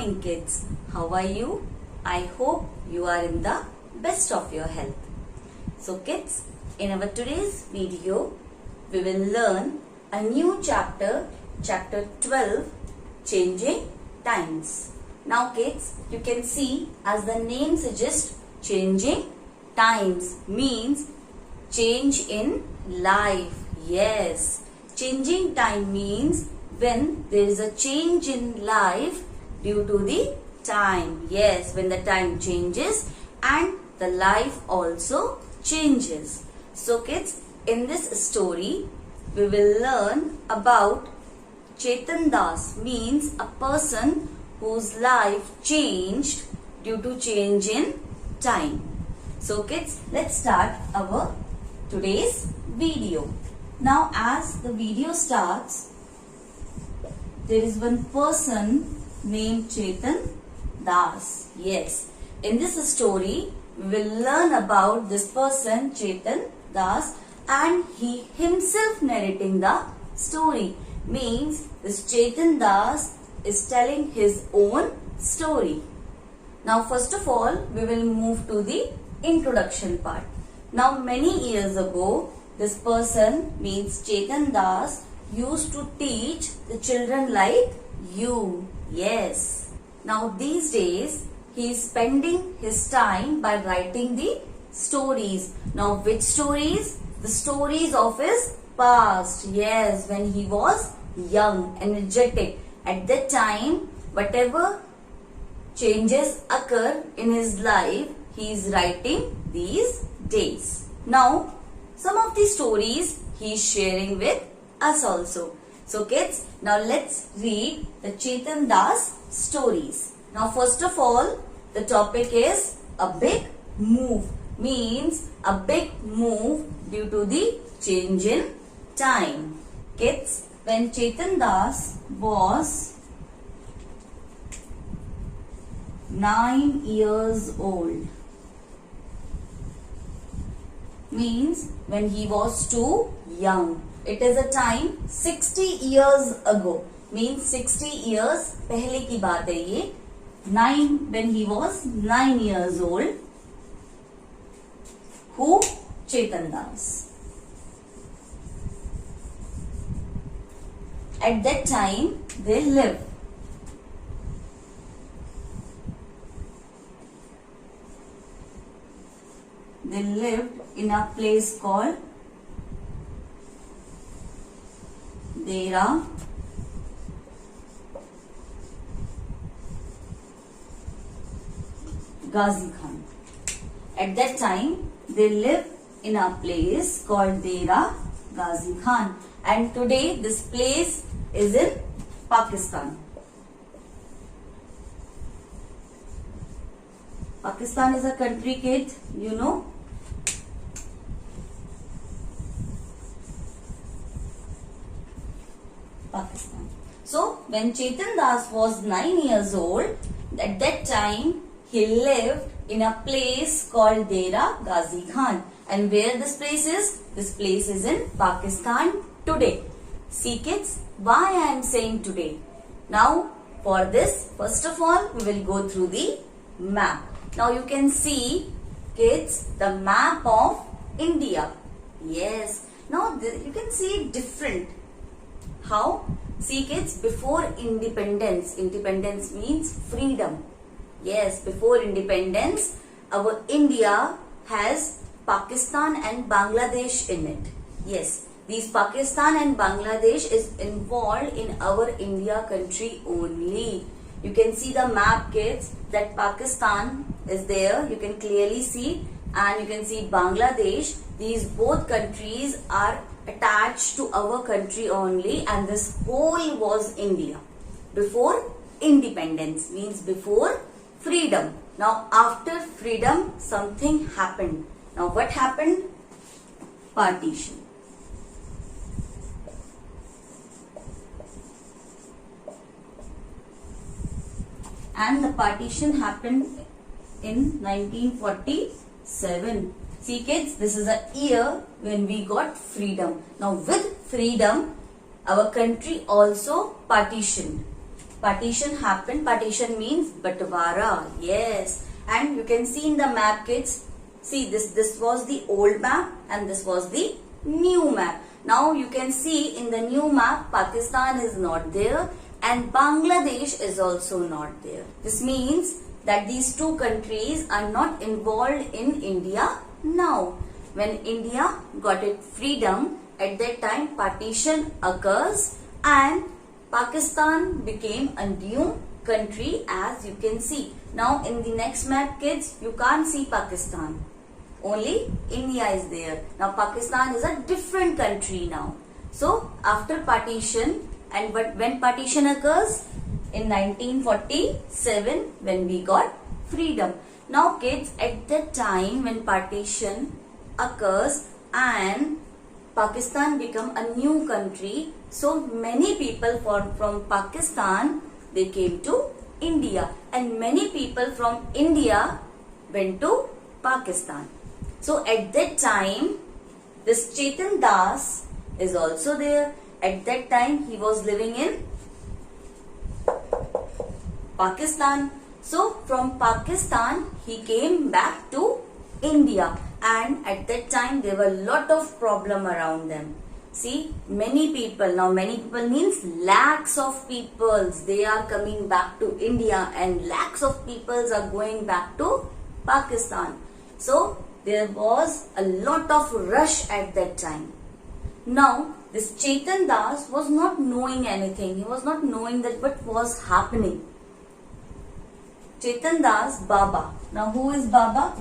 morning kids. How are you? I hope you are in the best of your health. So kids, in our today's video, we will learn a new chapter, chapter 12, Changing Times. Now kids, you can see as the name suggests, changing times means change in life. Yes, changing time means when there is a change in life due to the time. Yes, when the time changes and the life also changes. So kids, in this story we will learn about Chetan Das, means a person whose life changed due to change in time. So kids, let's start our today's video. Now as the video starts, there is one person named Chetan Das. Yes, in this story we will learn about this person Chetan Das, and he himself narrating the story. Means this Chetan Das is telling his own story. Now first of all we will move to the introduction part. Now many years ago, this person means Chetan Das used to teach the children like you. Yes. Now these days he is spending his time by writing the stories. Now which stories? The stories of his past. Yes, when he was young, energetic. At that time, whatever changes occur in his life, he is writing these days. Now, some of the stories he is sharing with us also. So kids, now let's read the Chetan Das stories. Now first of all, the topic is a big move. Means a big move due to the change in time. Kids, when Chetan Das was 9 years old, means when he was too young. It is a time 60 years ago. Means 60 years पहले की बात है ये. When he was 9 years old. Who? Chetan Das. At that time they lived. They lived in a place called Dera Ghazi Khan. At that time they lived in a place called Dera Ghazi Khan, and today this place is in Pakistan. Pakistan is a country, kid, you know. Pakistan. So when Chetan Das was 9 years old, at that time he lived in a place called Dera Ghazi Khan. And where this place is? This place is in Pakistan today. See kids, why I am saying today? Now for this, first of all we will go through the map. Now you can see kids the map of India. Yes. Now you can see it different. How? See kids, before independence, independence means freedom. Yes, before independence, our India has Pakistan and Bangladesh in it. Yes, these Pakistan and Bangladesh is involved in our India country only. You can see the map kids, that Pakistan is there, you can clearly see, and you can see Bangladesh. These both countries are attached to our country only, and this whole was India before independence, means before freedom. Now after freedom something happened. Now what happened? Partition. And the partition happened in 1947. See kids, this is a year when we got freedom. Now with freedom, our country also partitioned. partition happened. Partition means Batwara. Yes. And you can see in the map, kids. See, this was the old map and this was the new map. Now you can see in the new map, Pakistan is not there and Bangladesh is also not there. This means that these two countries are not involved in India now. When India got its freedom, at that time partition occurs and Pakistan became a new country, as you can see. Now in the next map, kids, you can't see Pakistan. Only India is there. Now Pakistan is a different country now. So after partition, and when partition occurs? In 1947, when we got freedom. Now kids, at that time when partition occurs and Pakistan become a new country, so many people from Pakistan, they came to India and many people from India went to Pakistan. So at that time, this Chetan Das is also there. At that time, he was living in Pakistan. So from Pakistan, he came back to India. And at that time, there were a lot of problem around them. See, many people, now many people means lakhs of peoples, they are coming back to India and lakhs of peoples are going back to Pakistan. So, there was a lot of rush at that time. Now, this Chetan Das was not knowing anything. He was not knowing that what was happening. Chetan Das Baba. Now, who is Baba?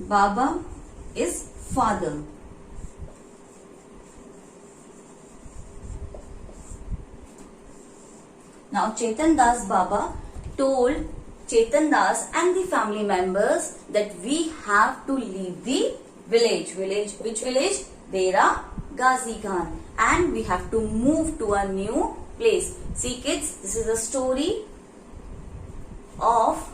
Baba is father. Now Chetan Das Baba told Chetan Das and the family members that we have to leave the village. Which village? Dera Ghazi Khan. And we have to move to a new place. See kids, this is a story of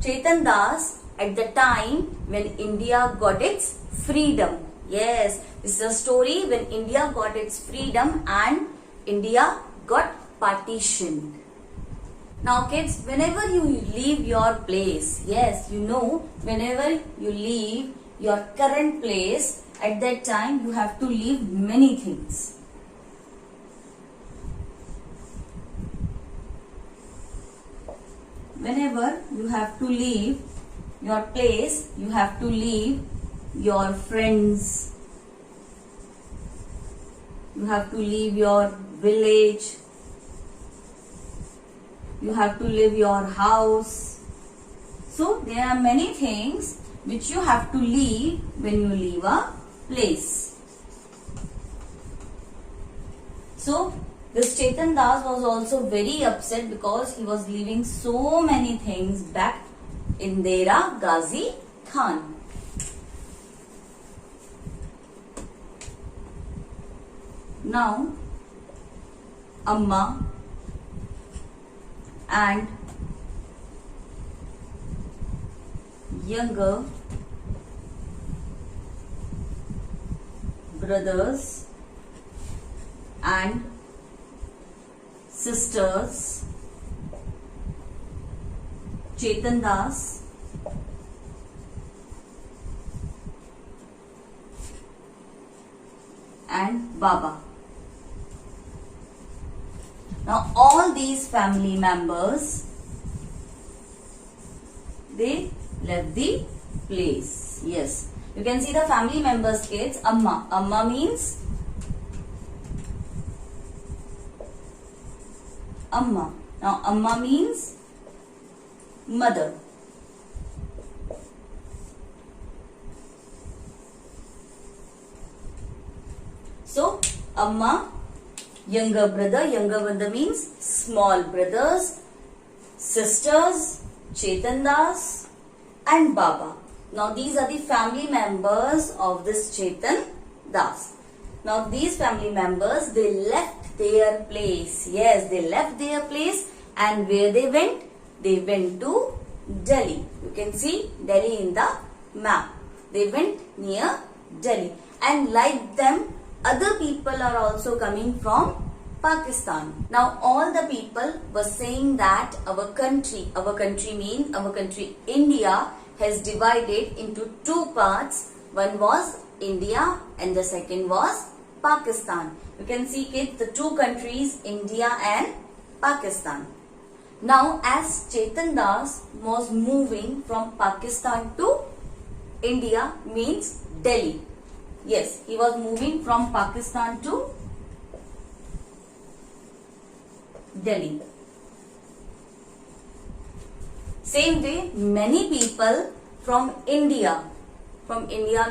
Chetan Das at the time when India got its freedom. Yes, this is a story when India got its freedom and India got partitioned. Now kids, whenever you leave your place, yes, you know, whenever you leave your current place, at that time you have to leave many things. Whenever you have to leave your place, you have to leave your friends, you have to leave your village, you have to leave your house. So there are many things which you have to leave when you leave a place. So this Chetan Das was also very upset because he was leaving so many things back in Dera Ghazi Khan. Now, Amma and younger brothers and sisters, Chetan Das and Baba. Now all these family members, they left the place. Yes, you can see the family members, kids. Amma. Amma means Amma. Now Amma means mother. So Amma, younger brother means small brothers, sisters, Chetan Das and Baba. Now these are the family members of this Chetan Das. Now these family members, they left their place. Yes, they left their place, and where they went? They went to Delhi. You can see Delhi in the map. They went near Delhi, and like them, other people are also coming from Pakistan. Now all the people were saying that our country means our country India has divided into two parts. One was India and the second was Pakistan. You can see kids, the two countries India and Pakistan. Now as Chetan Das was moving from Pakistan to India means Delhi. Yes, he was moving from Pakistan to Delhi. Same way, many people from India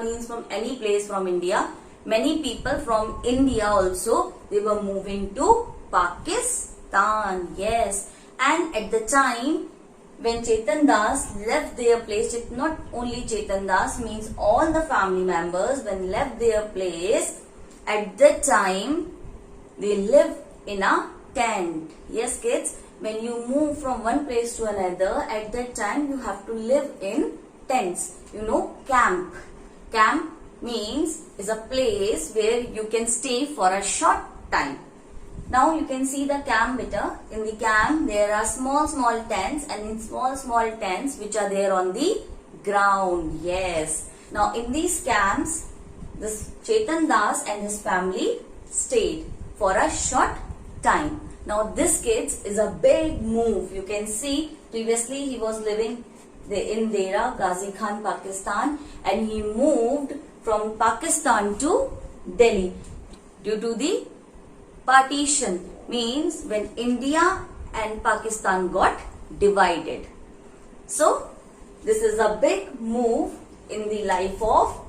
means from any place from India, many people from India also, they were moving to Pakistan. Yes, and at the time when Chetan Das left their place, not only Chetan Das, means all the family members when left their place, at that time they lived in a tent. Yes kids, when you move from one place to another, at that time you have to live in tents. You know, camp. Camp means is a place where you can stay for a short time. Now you can see the camp better. In the camp there are small tents, and in small tents which are there on the ground. Yes. Now in these camps, this Chetan Das and his family stayed for a short time. Now this kids is a big move. You can see previously he was living in Dera, Ghazi Khan, Pakistan, and he moved from Pakistan to Delhi due to the partition, means when India and Pakistan got divided. So this is a big move in the life of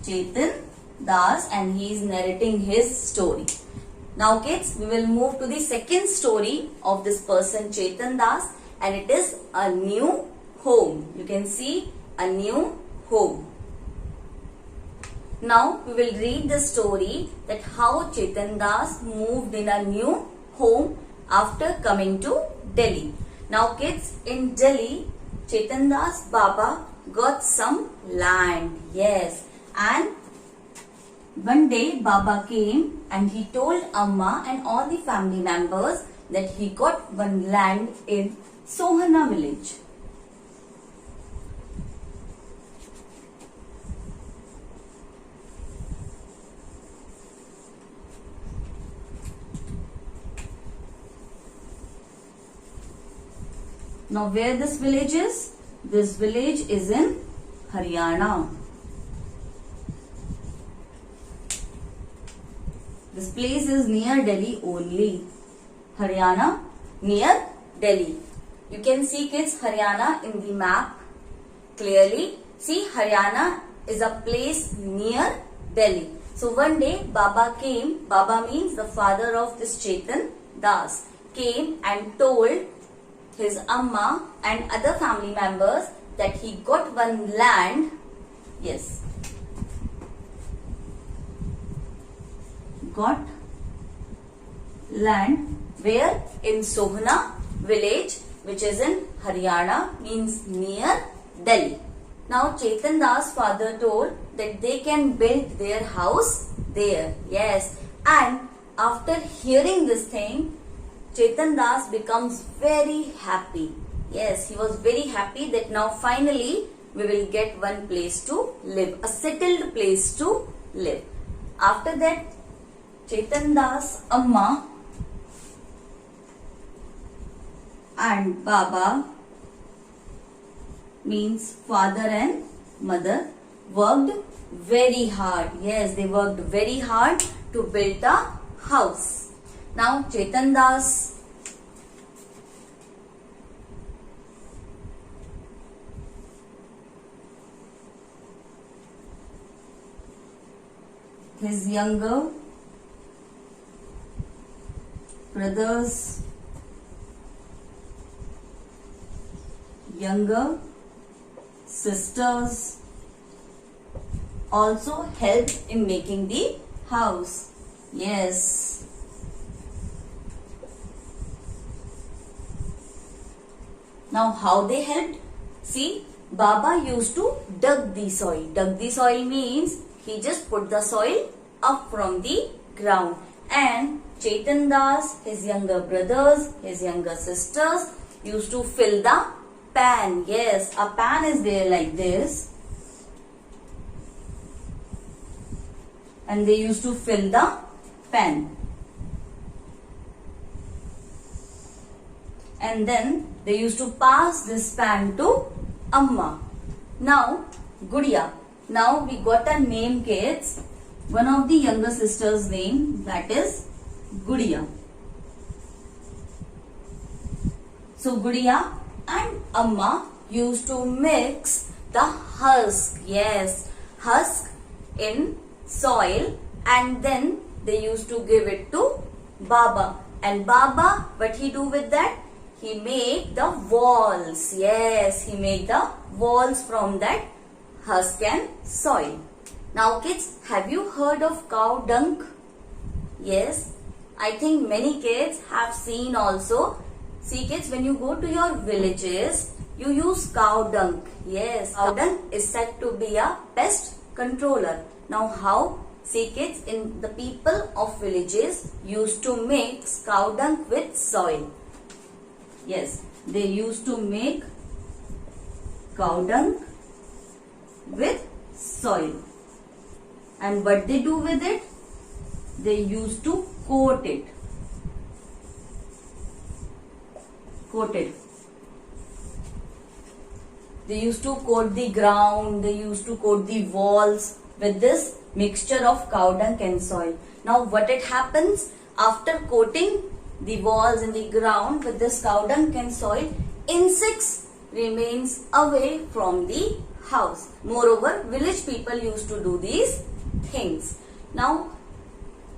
Chetan Das, and he is narrating his story. Now kids, we will move to the second story of this person Chetan Das, and it is a new home. You can see a new home. Now we will read the story that how Chetan Das moved in a new home after coming to Delhi. Now kids, in Delhi, Chetan Das Baba got some land. Yes, and one day Baba came and he told Amma and all the family members that he got one land in Sohana village. Now where this village is? This village is in Haryana. This place is near Delhi only. Haryana, near Delhi. You can see kids Haryana in the map clearly. See, Haryana is a place near Delhi. So one day Baba came, Baba means the father of this Chetan Das, came and told his Amma and other family members that he got one land. Yes. Got land where? In Sohna village, which is in Haryana, means near Delhi. Now Chetan Das' father told that they can build their house there. Yes. And after hearing this thing, Chetan Das becomes very happy. Yes, he was very happy that now finally we will get one place to live, a settled place to live. After that, Chetan Das' Amma and Baba, means father and mother, worked very hard. Yes, they worked very hard to build a house. Now Chetan Das his younger brothers, younger sisters also helped in making the house. Yes. Now how they helped? See, Baba used to dug the soil. Dug the soil means he just put the soil up from the ground. And Chetan Das, his younger brothers, his younger sisters used to fill the pan. Yes, a pan is there like this. And they used to fill the pan. And then they used to pass this pan to Amma. Now, Gudiya. Now we got a name, kids. One of the younger sisters' name, that is Gudiya. So Gudiya and Amma used to mix the husk. Yes, husk in soil, and then they used to give it to Baba. And Baba, what he do with that? He make the walls. Yes, he make the walls from that husk and soil. Now kids, have you heard of cow dung? Yes, I think many kids have seen also. See kids, when you go to your villages, you use cow dung. Yes, cow dung is said to be a pest controller. Now how? See kids, in the people of villages used to mix cow dung with soil. Yes, they used to make cow dung with soil. And what they do with it? They used to coat it. They used to coat the ground, they used to coat the walls with this mixture of cow dung and soil. Now what it happens? After coating the walls and the ground with this cow dung and soil, insects remains away from the house. Moreover, village people used to do these things. Now,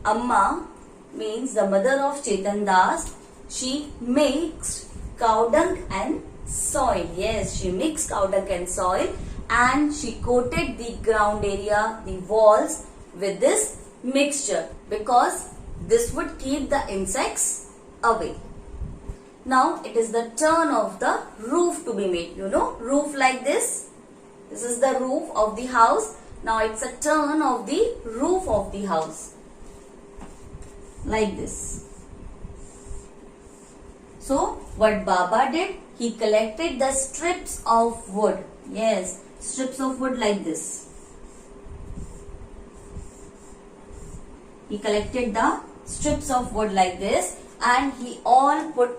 Amma means the mother of Chetan Das. She mixed cow dung and soil. Yes, she mixed cow dung and soil, and she coated the ground area, the walls with this mixture, because this would keep the insects away. Now it is the turn of the roof to be made. You know, roof like this. This is the roof of the house. Now it's a turn of the roof of the house. Like this. So what Baba did? He collected the strips of wood. Yes, strips of wood like this. He collected the strips of wood like this, and he put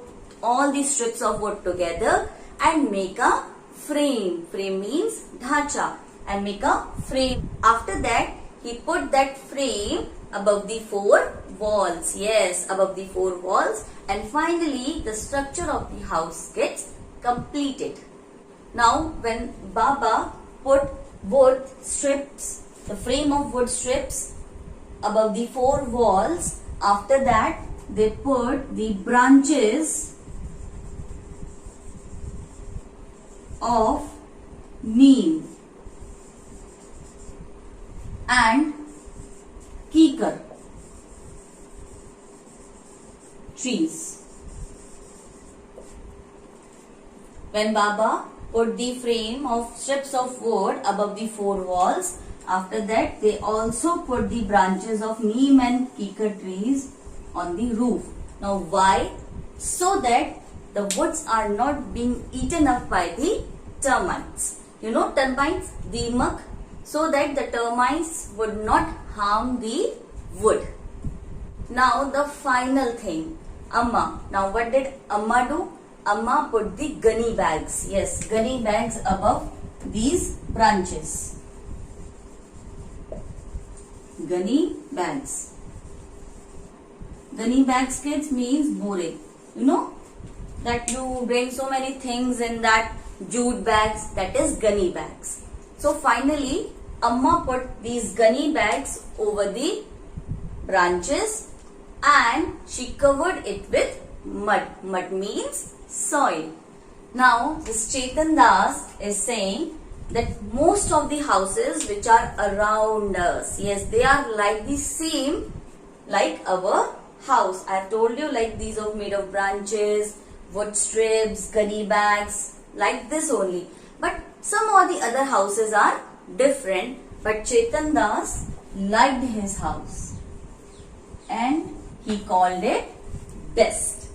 all these strips of wood together and make a frame. Frame means dhacha, and make a frame. After that, he put that frame above the four walls. Yes, above the four walls, and finally the structure of the house gets completed. Now when Baba put wood strips, the frame of wood strips above the four walls, after that they put the branches of neem and kikar trees. When Baba put the frame of strips of wood above the four walls, after that they also put the branches of neem and kikar trees on the roof. Now why? So that the woods are not being eaten up by the termites. You know termites, dimak, so that the termites would not harm the wood. Now the final thing, Amma. Now what did Amma do? Amma put the gunny bags. Yes, gunny bags above these branches. Gunny bags. Gunny bags, kids, means bore. You know that you bring so many things in that jute bags, that is gunny bags. So finally Amma put these gunny bags over the branches and she covered it with mud. Mud means soil. Now this Chetan Das is saying that most of the houses which are around us, yes, they are like the same like our house. I have told you, like these are made of branches, wood strips, gunny bags, like this only. But some of the other houses are different. But Chetan Das liked his house and he called it best.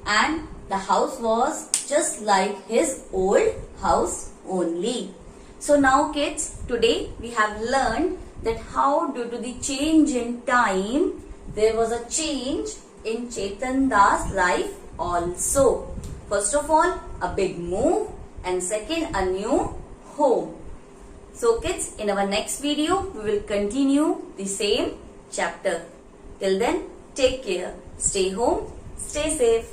And the house was just like his old house only. So now kids, today we have learned that how due to the change in time, there was a change in Chetan Das' life also. First of all, a big move, and second, a new home. So kids, in our next video, we will continue the same chapter. Till then, take care. Stay home, stay safe.